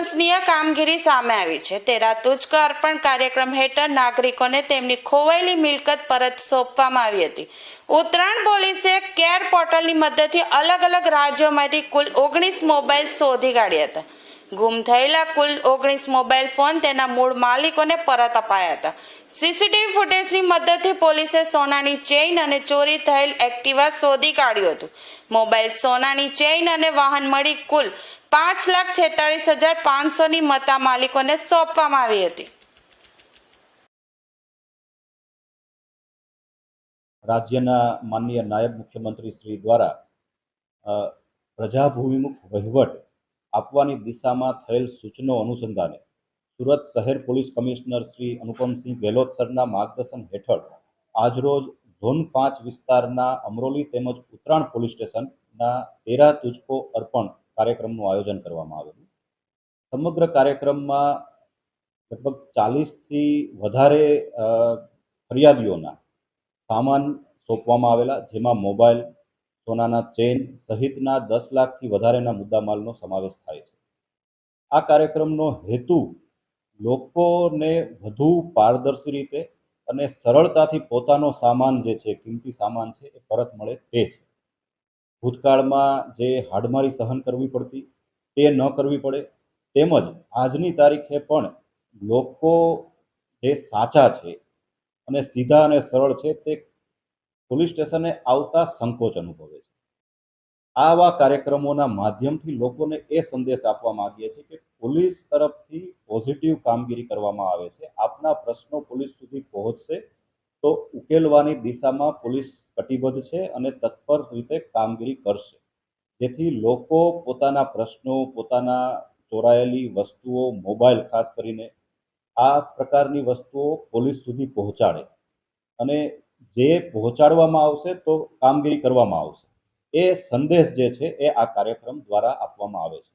પ્રશંસનીય કામગીરી સામે આવી છે। તેરા તુજકો અર્પણ કાર્યક્રમ હેઠળ નાગરિકોને તેમની ખોવાયેલી મિલકત પરત સોંપવામાં આવી હતી। ઉત્તરાયણ પોલીસે કેર પોર્ટલની મદદથી અલગ અલગ રાજ્યોમાંથી કુલ 19 મોબાઈલ શોધી કાઢ્યા હતા। ગુમ થયેલા કુલ 19 મોબાઈલ ફોન તેના મૂળ માલિકોને પરત અપાયા હતા। સીસીટીવી ફૂટેજની મદદથી પોલીસે સોનાની ચેઇન અને ચોરી થયેલ એક્ટિવા શોધી કાઢ્યું હતું। મોબાઈલ, સોનાની ચેઇન અને વાહન મળી કુલ 5,46,500ની મતા માલિકોને સોંપવામાં આવી હતી। રાજ્યના માનનીય નાયબ મુખ્યમંત્રી શ્રી દ્વારા પ્રજાભિમુખ વહીવટ આપવાની દિશામાં થયેલ સૂચનો અનુસંધાને સુરત શહેર પોલીસ કમિશનર શ્રી અનુપમસિંહ ગેહલોત સરના માર્ગદર્શન હેઠળ આજરોજ ઝોન 5 વિસ્તારના અમરોલી તેમજ ઉત્તરાયણ પોલીસ સ્ટેશનના તેરા તુજકો અર્પણ કાર્યક્રમનું આયોજન કરવામાં આવેલું। સમગ્ર કાર્યક્રમમાં લગભગ 40થી વધારે ફરિયાદીઓના સામાન સોંપવામાં આવેલા, જેમાં મોબાઈલ, સોનાના ચેઇન સહિતના 10 લાખથી વધારેના મુદ્દામાલનો સમાવેશ થાય છે। આ કાર્યક્રમનો હેતુ લોકોને વધુ પારદર્શી રીતે અને સરળતાથી પોતાનો સામાન જે છે, કિંમતી સામાન છે, એ પરત મળે તે છે। ભૂતકાળમાં જે હાડમારી સહન કરવી પડતી તે ન કરવી પડે, તેમજ આજની તારીખે પણ લોકો જે સાચા છે અને સીધા અને સરળ છે તે પોલીસ સ્ટેશને આવતા સંકોચ અનુભવે છે। આવા કાર્યક્રમોના માધ્યમથી લોકોને એ સંદેશ આપવા માંગીએ છીએ કે પોલીસ તરફથી પોઝિટિવ કામગીરી કરવામાં આવે છે। આપના પ્રશ્નો પોલીસ સુધી પહોંચશે તો ઉકેલવાની દિશામાં પોલીસ કટિબદ્ધ છે અને તત્પર રીતે કામગીરી કરશે, જેથી લોકો પોતાના પ્રશ્નો, પોતાના ચોરાયેલી વસ્તુઓ, મોબાઈલ ખાસ કરીને આ પ્રકારની વસ્તુઓ પોલીસ સુધી પહોંચાડે અને જે પહોંચાડવામાં આવશે તો કામગીરી કરવામાં આવશે, એ સંદેશ જે છે એ આ કાર્યક્રમ દ્વારા આપવામાં આવે છે।